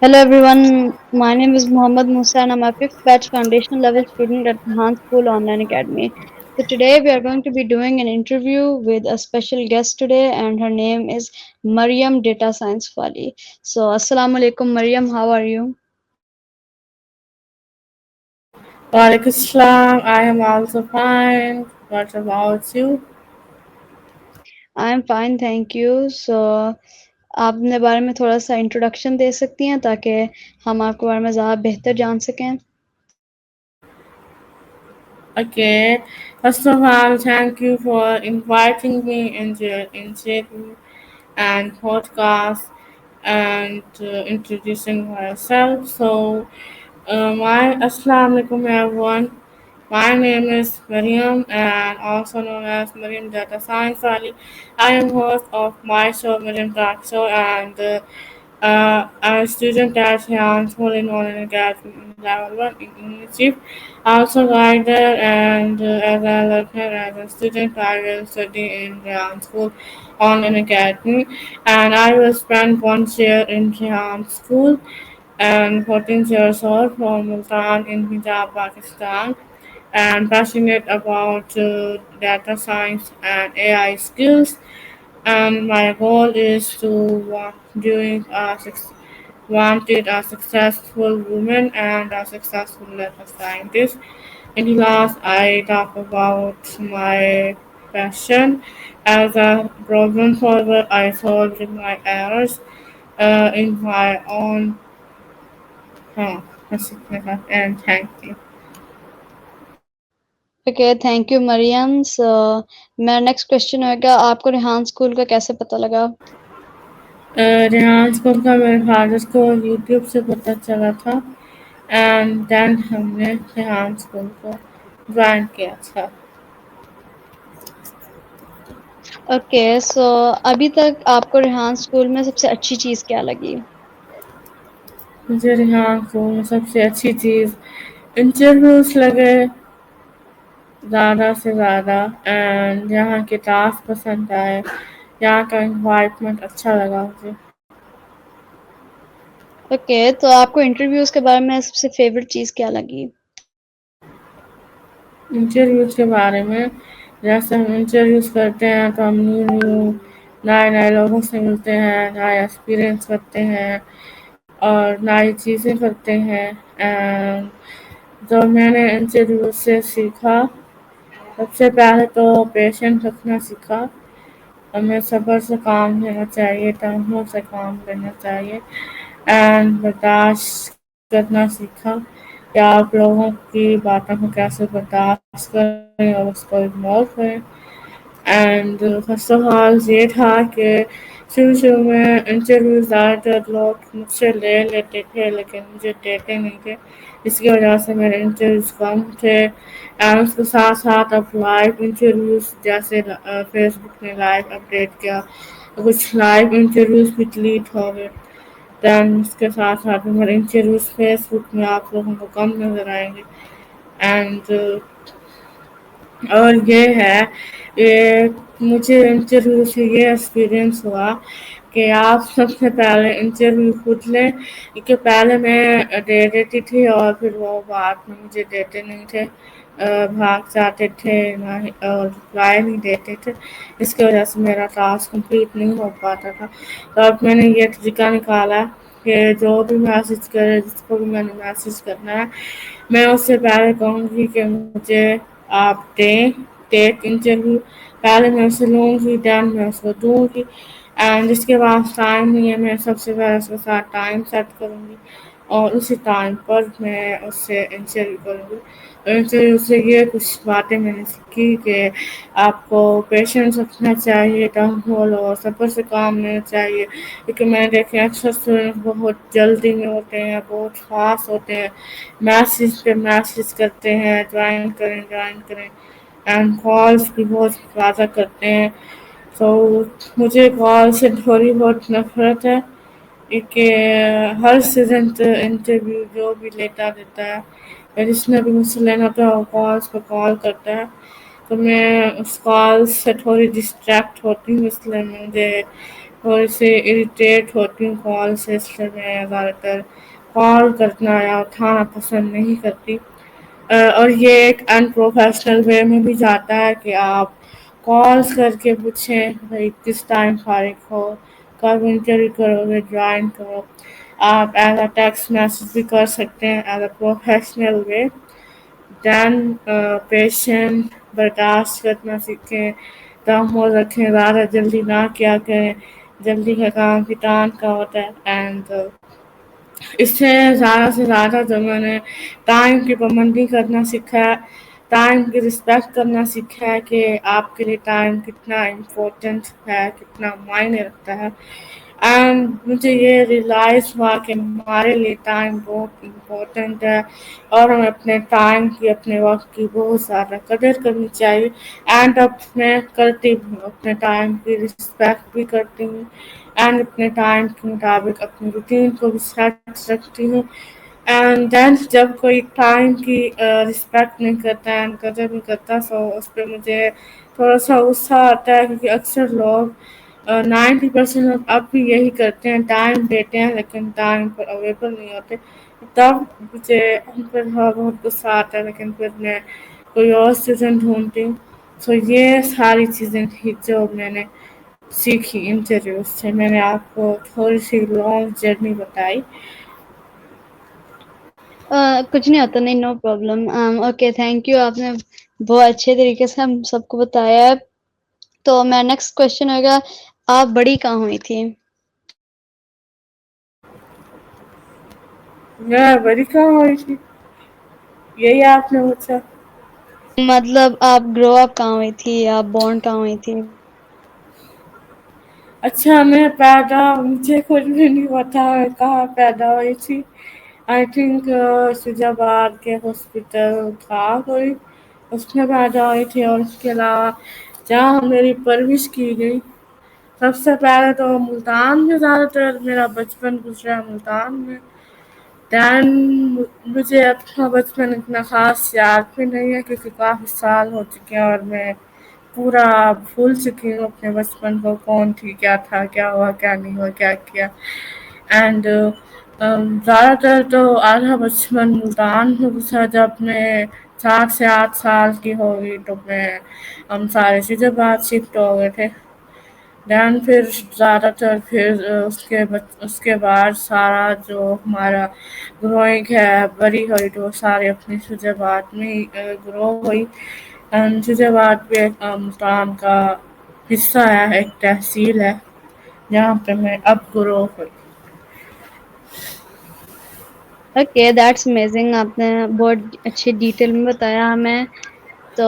Hello everyone, my name is Muhammad Musa and I'm a fifth batch foundation level student at Rehan School Online Academy. So today we are going to be doing an interview with a special guest today and her name is Mariam Data Science Wali. So Assalamu alaikum Mariam, how are you? Walaikum Assalam. I am also fine. What about you? I am fine, thank you. So آپ اپنے بارے میں تھوڑا سا introduction دے سکتی ہیں تاکہ ہم آپ کے بارے میں زیادہ بہتر جان سکیں. Okay. First of all, thank you for inviting me in your interview and podcast and introducing myself. My Assalamu alaikum everyone. My name is Mariam and also known as Mariam Data Science Ali. I am host of my show Mariam Talk Show and I'm a student at Hyans Holy Online Academy Level 1 in English. Also guider and as a learner as a student I will study in Hyans School Online Academy and I will spend 1 year in Hyans School and 14 years old from Multan in Punjab, Pakistan and passionate about data science and AI skills. And my goal is to wanted a successful woman and a successful data scientist. In class, I talk about my passion as a problem solver. I solved my errors in my own home. And thank you. Okay thank you Maryam. So میرا next question ہوگا آپ کو Rehan school کا کیسے پتہ لگا؟ Rehan school کا میرے فادر کو یوٹیوب سے پتہ چلا تھا اینڈ دین ہم نے ریحان اسکول کو جوائن کیا تھا. اوکے سو ابھی تک آپ کو ریحان اسکول میں سب سے اچھی چیز کیا لگی؟ مجھے ریحان اسکول میں سب سے اچھی چیز انٹرویوز لگے زیادہ سے زیادہ اینڈ یہاں کے ٹاسک پسند آئے. یہاں کا انوائرمنٹ اچھا لگا مجھے. اوکے تو آپ کو انٹرویوز کے بارے میں سب سے فیوریٹ چیز کیا لگی؟ انٹرویوز کے بارے میں جیسے ہم انٹرویوز کرتے ہیں تو ہم نئے نئے لوگوں سے ملتے ہیں, نئے ایکسپیرئنس کرتے ہیں اور نئی چیزیں کرتے ہیں. جو میں نے انٹرویو سے سیکھا سب سے پہلے تو پیشنس رکھنا سیکھا. ہمیں صبر سے کام لینا چاہیے, تحمل سے کام لینا چاہیے اینڈ برداشت کرنا سیکھا کہ آپ لوگوں کی باتوں کو کیسے برداشت کریں اور اس کو اگنور کریں. اینڈ فرسٹ آف آل یہ تھا کہ شروع میں انٹرویو زیادہ تر لوگ مجھ سے لے لیتے تھے لیکن مجھے دیتے نہیں تھے. اس کی وجہ سے میرے انٹرویوز کم تھے اینڈ اس کے ساتھ ساتھ اب لائیو انٹرویوز جیسے فیس بک نے لائیو اپڈیٹ کیا, کچھ لائیو انٹرویوز بھی ڈیلیٹ ہو گئے. دین اس کے ساتھ ساتھ ہمارے انٹرویوز فیس بک میں آپ لوگوں کو کم نظر آئیں گے. اینڈ اور یہ ہے کہ مجھے انٹرویو سے یہ ایکسپیرئنس ہوا کہ آپ سب سے پہلے انٹرویو خود لیں, کیونکہ پہلے میں دے دیتی تھی اور پھر وہ بعد میں مجھے دیتے نہیں تھے, بھاگ جاتے تھے اور رپلائی نہیں دیتے تھے. اس کی وجہ سے میرا ٹاسک کمپلیٹ نہیں ہو پاتا تھا. تو اب میں نے یہ طریقہ نکالا کہ جو بھی میسج کرے, جس کو بھی میں نے میسج کرنا ہے, میں اس سے پہلے کہوں گی کہ مجھے آپ دیں ٹیک انٹرویو. پہلے میں اسے لوں گی دین میں اس کو دوں گی اینڈ جس کے پاس ٹائم نہیں ہے میں سب سے پہلے اس کے ساتھ ٹائم سیٹ کروں گی اور اسی ٹائم پر میں اس سے انٹرویو کروں گی. انٹرویو سے یہ کچھ باتیں میں نے سیکھی کہ آپ کو پیشنس رکھنا چاہیے, تحمل اور صبر سے کام لینا چاہیے, کیونکہ میں نے دیکھا اکثر اسٹوڈنٹ بہت جلدی میں ہوتے ہیں, بہت فاسٹ ہوتے ہیں, میسج پہ میسج کرتے ہیں جوائن کریں جوائن کریں اینڈ کالس بھی بہت زیادہ کرتے ہیں. تو مجھے کال سے تھوڑی بہت نفرت ہے کہ ہر اسٹوڈنٹ انٹرویو جو بھی لیتا دیتا ہے یا جس نے بھی مجھ سے لینا ہوتا ہے وہ کالس پہ کال کرتا ہے. تو میں اس کال سے تھوڑی ڈسٹریکٹ ہوتی ہوں, اس لیے مجھے تھوڑی سی اریٹیٹ ہوتی ہوں کال سسٹم میں، زیادہ تر کال کرنا یا اٹھانا پسند نہیں کرتی، اور یہ ایک ان پروفیشنل وے میں بھی جاتا ہے کہ آپ کالز کر کے پوچھیں بھائی کس ٹائم فارغ ہو، کب انٹرویو کرو گے، جوائن کرو۔ آپ ایز اے ٹیکسٹ میسج بھی کر سکتے ہیں as a professional way. Then patient برداشت کرنا سیکھیں، تحمل رکھیں، زیادہ جلدی نہ کیا کریں، جلدی کا کام شیطان کا ہوتا ہے۔ اینڈ اس سے زیادہ جو میں نے ٹائم کی پابندی کرنا سیکھا ہے، ٹائم کی رسپیکٹ کرنا سیکھا ہے کہ آپ کے لیے ٹائم کتنا امپورٹنٹ ہے، کتنا معنی رکھتا ہے۔ اینڈ مجھے یہ ریئلائز ہوا کہ ہمارے لیے ٹائم بہت امپورٹنٹ ہے، اور ہمیں اپنے ٹائم کی، اپنے وقت کی بہت زیادہ قدر کرنی چاہیے۔ اینڈ اب میں کرتی بھی ہوں، اپنے ٹائم کی رسپیکٹ بھی کرتی ہوں، اینڈ اپنے ٹائم کے مطابق اپنی روٹین کو بھی سیٹ رکھتی ہوں۔ اینڈ دین جب کوئی ٹائم کی رسپیکٹ نہیں کرتا ہے، قدر نہیں کرتا، سو اس پہ مجھے تھوڑا سا غصہ آتا ہے، کیونکہ اکثر لوگ 90% لوگ اب بھی یہی کرتے ہیں، ٹائم دیتے ہیں لیکن ٹائم پر اویلیبل نہیں ہوتے۔ تب مجھے ان پر بہت غصہ آتا ہے، لیکن پھر میں کوئی اور سیزن ڈھونڈتی ہوں۔ سو یہ ساری چیزیں تھی جو میں نے سیکھی انٹرویوز سے۔ میں نے آپ کو تھوڑی سی لانگ جرنی بتائی۔ کچھ نہیں ہوتا، نہیں، no problem. Okay, thank you, آپ نے بہت اچھے طریقے سے ہم سب کو بتایا ہے۔ تو میرا نیکسٹ کوشچن ہوگا، آپ بڑی کہاں ہوئی تھی؟ میں بڑی کہاں ہوئی تھی، یہی آپ نے پوچھا؟ مطلب آپ گرو اپ کہاں ہوئی تھی، آپ بورن کہاں ہوئی تھی؟ اچھا، میں پیدا، مجھے خود بھی نہیں پتا میں کہاں پیدا ہوئی تھی۔ آئی تھنک شجا آباد کے ہاسپٹل تھا کوئی، اس میں پیدا ہوئی تھی۔ اور اس کے علاوہ جہاں میری پرورش کی گئی، سب سے پہلے تو ملتان میں زیادہ تر میرا بچپن گزرا ملتان میں۔ دین مجھے اپنا بچپن اتنا خاص یاد بھی نہیں ہے، کیونکہ کافی سال ہو چکے ہیں اور میں پورا بھول چکی ہوں اپنے بچپن کو، کون تھی، کیا تھا، کیا ہوا، کیا نہیں ہوا، کیا کیا۔ اینڈ زیادہ تر تو آدھا بچپن ملتان میں گزرا۔ جب میں 7 سے 8 سال کی ہو گئی تو ہم سارے شیخ آباد شفٹ ہو گئے تھے۔ دین پھر زیادہ تر پھر اس کے بعد سارا جو ہمارا گروئنگ ہے، بڑی ہوئی تو سارے اپنی شیخ آباد میں ہی گرو ہوئی۔ شیخ آباد بھی ایک ملتان کا حصہ ہے، ایک تحصیل ہے جہاں پہ میں اب گرو ہوئی۔ اوکے، دیٹس امیزنگ، آپ نے بہت اچھی ڈیٹیل میں بتایا ہمیں۔ تو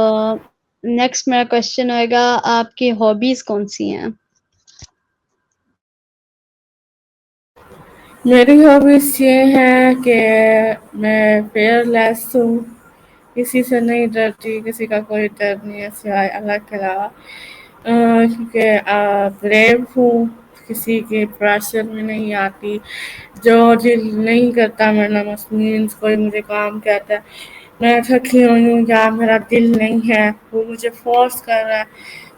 نیکسٹ میرا کوشچن ہوئے گا، آپ کی ہابیز کون سی ہیں؟ میری ہابیز یہ ہے کہ میں فیئر لیس ہوں، کسی سے نہیں ڈرتی، کسی کا کوئی ڈر نہیں ہے سوائے اللہ کے علاوہ۔ کیونکہ بریو ہوں، کسی کے پریشر میں نہیں آتی، جو دل نہیں کرتا، میرا مینس کوئی مجھے کام کہتا ہے میں تھکی ہوئی ہوں یا میرا دل نہیں ہے، وہ مجھے فورس کر رہا ہے،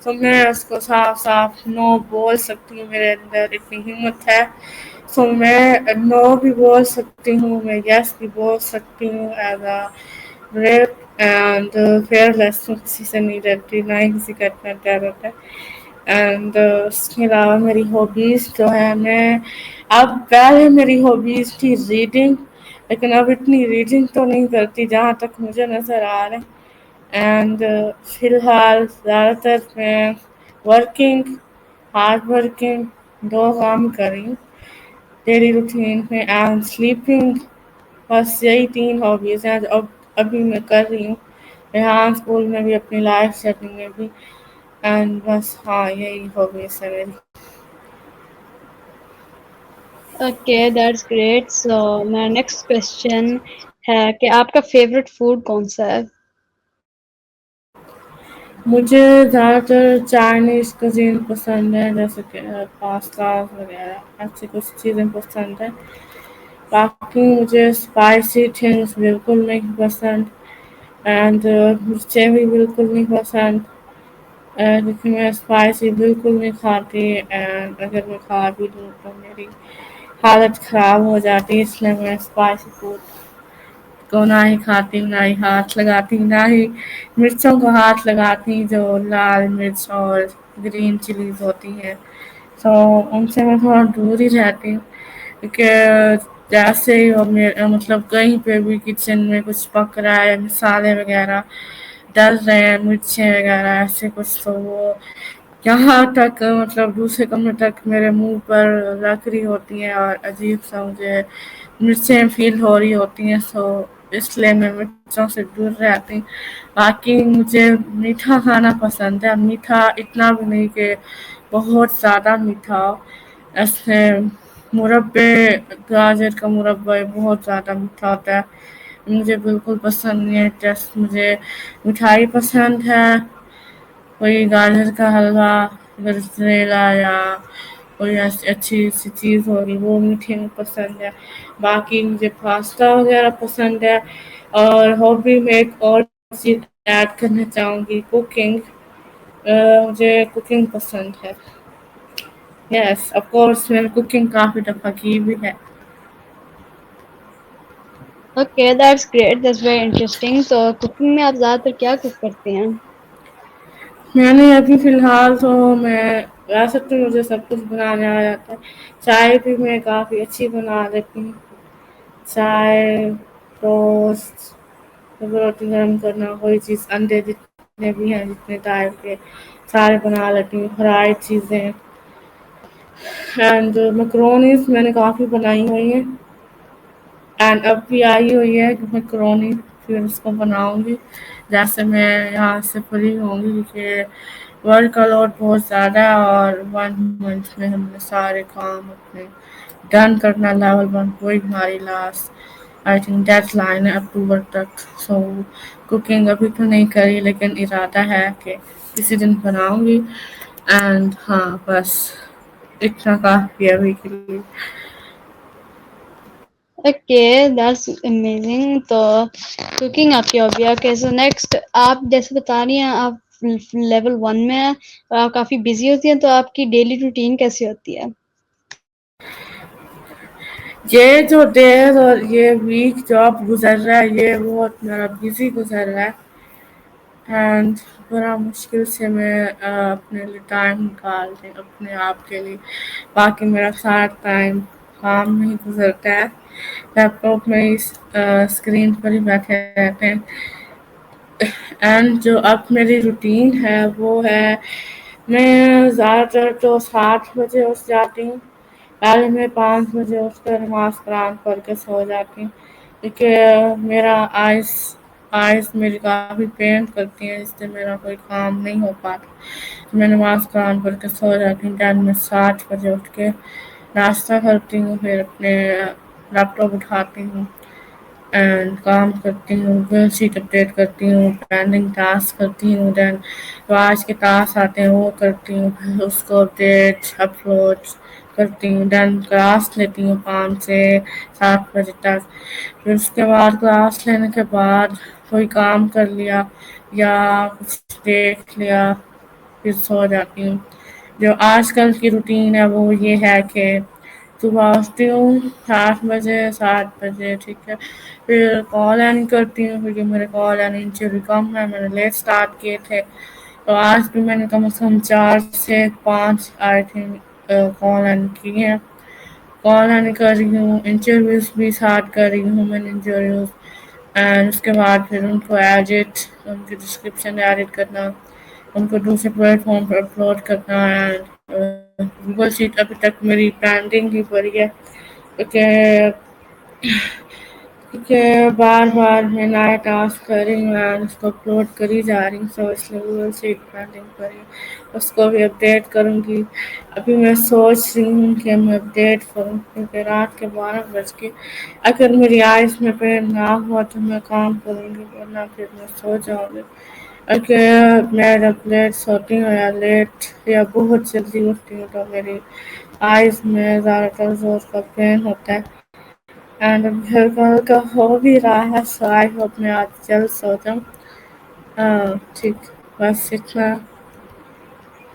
تو میں اس کو صاف صاف نو بول سکتی ہوں، میرے اندر اتنی ہمت ہے۔ سو میں نو بھی بول سکتی ہوں، میں یس بھی بول سکتی ہوں as a brave and fearless ہوں، کسی سے نہیں ڈرتی، نہ ہی کسی کا اتنا ڈر ہوتا ہے۔ اینڈ اس کے علاوہ میری ہابیز جو ہے، میں اب پہلے میری ہابیز تھی ریڈنگ، لیکن اب اتنی ریڈنگ تو نہیں کرتی جہاں تک مجھے نظر آ رہا ہے۔ اینڈ فی الحال زیادہ تر میں ورکنگ، ہارڈ ورکنگ، دو کام کر رہی ہوں ڈیلی روٹین میں، اینڈ سلیپنگ۔ بس یہی 3 ہابیز ہیں جو ابھی میں کر رہی ہوں، ریحان اسکول میں بھی، اپنی لائف سیٹنگ میں بھی۔ اینڈ بس ہاں، یہی ہابیز ہے میری۔ Okay, that's great. سو میرا نیکسٹ کوشچن ہے کہ آپ کا فیوریٹ فوڈ کون سا ہے؟ مجھے زیادہ تر چائنیز کزین پسند ہے، جیسے کہ پاستا وغیرہ، ایسی کچھ چیزیں پسند ہیں۔ باقی مجھے اسپائسی تھنگس بالکل نہیں پسند، اینڈ مرچیں بھی بالکل نہیں پسند، کیونکہ میں اسپائسی بالکل نہیں کھاتی، اینڈ اگر میں کھا بھی لوں تو میری حالت خراب ہو جاتی ہے، اس لیے میں اسپائسی فوڈ کو نہ ہی کھاتی ہوں، نہ ہی ہاتھ لگاتی ہوں، نہ ہی مرچوں کو ہاتھ لگاتی ہوں جو لال مرچ اور گرین چلیز ہوتی ہیں، تو ان سے میں تھوڑا دور ہی رہتی ہوں، کیونکہ جیسے ہی مطلب کہیں پہ بھی کچن میں کچھ پک رہا ہے، مسالے وغیرہ ڈل رہے ہیں، مرچیں وغیرہ ایسے کچھ، تو وہ یہاں تک مطلب دوسرے کمرے تک میرے منہ پر لگ رہی ہوتی ہیں اور عجیب سا مجھے مرچیں فیل ہو رہی ہوتی ہیں، سو اس لیے میں مرچوں سے دور رہتی ہوں۔ باقی مجھے میٹھا کھانا پسند ہے، میٹھا اتنا بھی نہیں کہ بہت زیادہ میٹھا ہو، ایسے مربے گاجر کا مربا بہت زیادہ میٹھا ہوتا ہے، مجھے بالکل پسند نہیں ہے، جسٹ مجھے مٹھائی پسند ہے، کوئی گاجر کا حلوہ، گجریلا یا کوئی ایسی اچھی سی چیز ہوگی وہ میٹھے میں پسند ہے، باقی مجھے پاستا وغیرہ پسند ہے، اور ہابی میں ایک اور چیز ایڈ کرنا چاہوں گی، کوکنگ، مجھے کوکنگ پسند ہے، یس آف کورس میں نے کوکنگ کافی دفعہ کی بھی ہے۔ Okay that's great, that's very interesting. تو کوکنگ میں آپ زیادہ تر کیا کوک کرتے ہیں؟ میں نے ابھی فی الحال تو میں ویسے تو مجھے سب کچھ بنانے آ جاتا ہے، چائے بھی میں کافی اچھی بنا لیتی ہوں، چائے، ٹوسٹ، روٹی گرم کرنا، کوئی چیز، انڈے جتنے بھی ہیں جتنے ٹائپ کے سارے بنا لیتی ہوں، فرائڈ چیزیں، اینڈ میکرونیز میں نے کافی بنائی ہوئی ہیں، اینڈ اب بھی آئی ہوئی ہے کہ میکرونی پھر اس کو بناؤں گی جیسے میں یہاں سے فری ہوں گی، کیونکہ ورک کا لوڈ بہت زیادہ ہے اور 1 منتھ میں ہم نے سارے کام اپنے ڈن کرنا، لیول 1 وہی ہماری last I think deadline ہے اکتوبر تک، سو کوکنگ ابھی تو نہیں کری لیکن ارادہ ہے کہ کسی دن بناؤں گی، اینڈ ہاں بس اتنا کافی ہے ابھی کے لیے۔ Okay that's amazing. تو کوکنگ آپ کی ہابی ہے. اوکے سو نیکسٹ، آپ جیسے بتا رہی ہیں آپ لیول 1 میں ہیں اور آپ کافی بزی ہوتی ہیں، تو آپ کی ڈیلی روٹین کیسی ہوتی ہے؟ یہ جو ڈیز اور یہ ویک جو اب گزر رہا ہے یہ بہت میرا بزی گزر رہا ہے، اینڈ بڑا مشکل سے میں اپنے لیے ٹائم نکالتی ہوں اپنے آپ کے لیے، باقی میرا سارا ٹائم کام میں ہی گزرتا ہے، لیپ ٹاپ میں ہی اسکرین پر ہی بیٹھے رہتے ہیں، اینڈ جو اب میری روٹین ہے وہ ہے میں زیادہ تر تو 7 بجے اٹھ جاتی ہوں، پہلے میں 5 بجے اٹھ کر نماز قرآن پڑھ کے سو جاتی ہوں، کیونکہ میرا آئس میری کافی پین کرتی ہیں، اس سے میرا کوئی کام نہیں ہو پاتا، میں نماز قرآن پڑھ کے سو جاتی ہوں، دین میں 7 بجے اٹھ کے ناشتہ کرتی ہوں، پھر اپنے لیپ ٹاپ اٹھاتی ہوں اینڈ کام کرتی ہوں، بیل شیٹ اپڈیٹ کرتی ہوں، پینڈنگ ٹاسک کرتی ہوں، دین جو آج کے ٹاسک آتے ہیں وہ کرتی ہوں، پھر اس کو اپڈیٹ اپلوڈ کرتی ہوں، دین کلاس لیتی ہوں 5 سے 7 بجے تک، پھر اس کے بعد کلاس لینے کے بعد کوئی کام کر لیا یا کچھ دیکھ لیا پھر سو جاتی ہوں۔ جو آج کل کی روٹین ہے وہ یہ ہے کہ صبح اٹھتی ہوں 8 بجے 7 بجے، ٹھیک ہے، پھر کال اینڈ کرتی ہوں کیونکہ میرے کال اینڈ انٹرویو کم ہے، میں نے لیٹ اسٹارٹ کیے تھے، تو آج بھی میں نے کم از کم 4 سے 5 آئی تھنک کال اینڈ کی ہیں، کال اینڈ کر رہی ہوں، انٹرویوز بھی اسٹارٹ کر رہی ہوں میں نے انٹرویوز، اینڈ اس کے بعد پھر ان کو ایڈٹ، ان کی ڈسکرپشن ایڈٹ کرنا، ان کو دوسرے پلیٹ فارم پر اپلوڈ کرنا، اینڈ گوگل شیٹ ابھی تک میری پینڈنگ ہی پڑی ہے، کیونکہ بار بار میں نیا ٹاسک کر رہی ہوں اینڈ اس کو اپلوڈ کری جا رہی ہوں، سو اس لیے گوگل شیٹ پینڈنگ پڑی ہے، اس کو بھی اپڈیٹ کروں گی، ابھی میں سوچ رہی ہوں کہ میں اپڈیٹ کروں کیونکہ رات کے 12 بج کے اگر میری آئز میں پین نہ ہوا تو میں کام کروں گی ورنہ پھر میں سو جاؤں گی، اگر میں جب لیٹ سوتی ہوں یا لیٹ یا بہت جلدی اٹھتی ہوں تو میری آئز میں زیادہ تر زور کا پین ہوتا ہے، اینڈ گھر کا ہو بھی رہا ہے، سو آئی ہوپ میں آج جلد سو جاؤں، ٹھیک، بس اتنا۔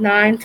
9th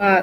uh,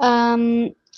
um,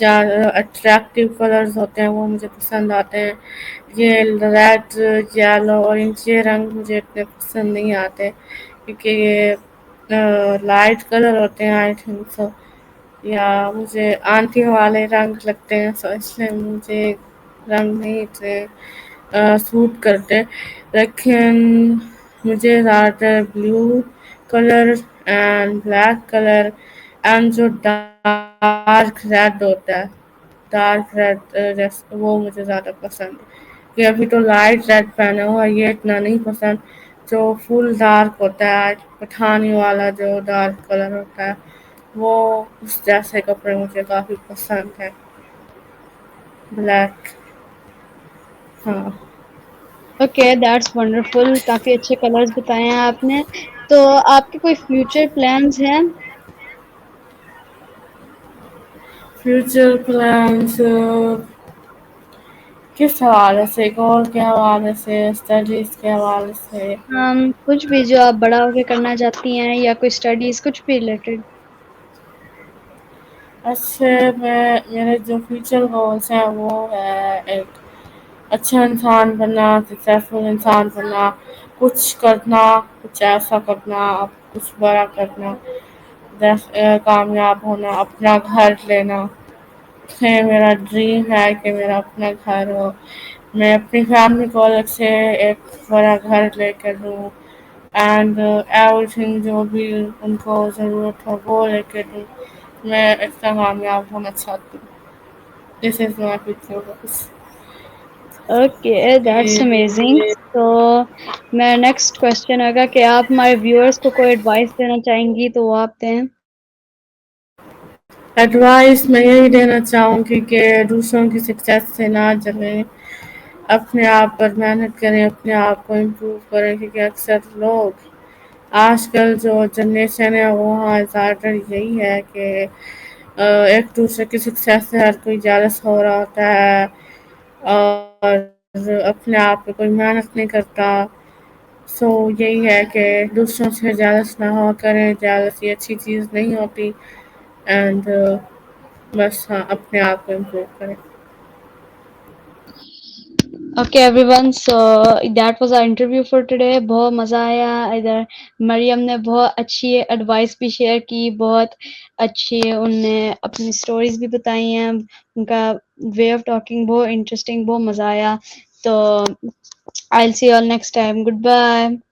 زیادہ اٹریکٹیو کلرز ہوتے ہیں وہ مجھے پسند آتے ہیں. یہ ریڈ، یلو، اورنج یہ رنگ مجھے اتنے پسند نہیں آتے کیونکہ یہ لائٹ کلر ہوتے ہیں آئی تھنک سو، یا مجھے آنٹی والے رنگ لگتے ہیں، سو اس لیے مجھے رنگ نہیں اتنے سوٹ کرتے. لیکن مجھے زیادہ تر blue colour and black colour and جو ڈارک ریڈ ہوتا ہے، ڈارک ریڈ جیسے وہ مجھے زیادہ پسند ہے. کہ ابھی تو لائٹ ریڈ پہنا ہوا یہ اتنا نہیں پسند، جو فل ڈارک ہوتا ہے پٹھانی والا جو ڈارک کلر ہوتا ہے وہ اس جیسے کپڑے مجھے کافی پسند ہیں. بلیک. ہاں. اوکے دیٹس ونڈرفل، کافی اچھے کلرز بتائے ہیں آپ نے. تو آپ کے کوئی فیوچر پلانز ہیں؟ فیوچر پلانس کس حوالے سے؟ گول کے حوالے سے، اسٹڈیز کے حوالے سے؟ کچھ بھی جو آپ بڑا ہو کے کرنا چاہتی ہیں یا کوئی اسٹڈیز کچھ بھی ریلیٹڈ. اچھا، میرے جو فیوچر گولس ہیں وہ ہے ایک اچھا انسان بننا، سکسیزفل انسان بننا، کچھ کرنا، کچھ ایسا کرنا، کچھ بڑا کرنا، کامیاب ہونا، اپنا گھر لینا. میرا ڈریم ہے کہ میرا اپنا گھر ہو، میں اپنی فیملی کو الگ سے ایک بڑا گھر لے کر دوں، اینڈ ایوری تھنگ جو بھی ان کو ضرورت ہو وہ لے کے دوں. میں اتنا کامیاب ہونا چاہتی ہوں. This is my future goals. Okay that's amazing. تو میرا نیکسٹ کوشچن ہوگا کہ آپ ہمارے ویورس کو کوئی ایڈوائس دینا چاہیں گی تو وہ آپ دیں. ایڈوائس میں یہی دینا چاہوں گی کہ دوسروں کی سکسیس سے نہ جلیں، اپنے آپ پر محنت کریں، اپنے آپ کو امپروو کریں. کیونکہ اکثر لوگ آج کل جو جنریشن ہے وہاں زیادہ تر یہی ہے کہ ایک دوسرے کی سکسیس سے ہر کوئی جیلس ہو رہا ہوتا ہے اور اپنے آپ پہ کوئی محنت نہیں کرتا. سو یہی ہے کہ دوسروں سے جیلس نہ ہوا کریں، جیلسی اچھی چیز نہیں ہوتی. اینڈ بس ہاں اپنے آپ کو امپروو کریں. Okay everyone, so that was our interview for today. بہت مزہ آیا. ادھر مریم نے بہت اچھی ایڈوائس بھی شیئر کی، بہت اچھی ان نے اپنی اسٹوریز بھی بتائی ہیں، ان کا وے آف ٹاکنگ بہت انٹرسٹنگ، بہت مزہ آیا. تو I'll see you all next time. Goodbye.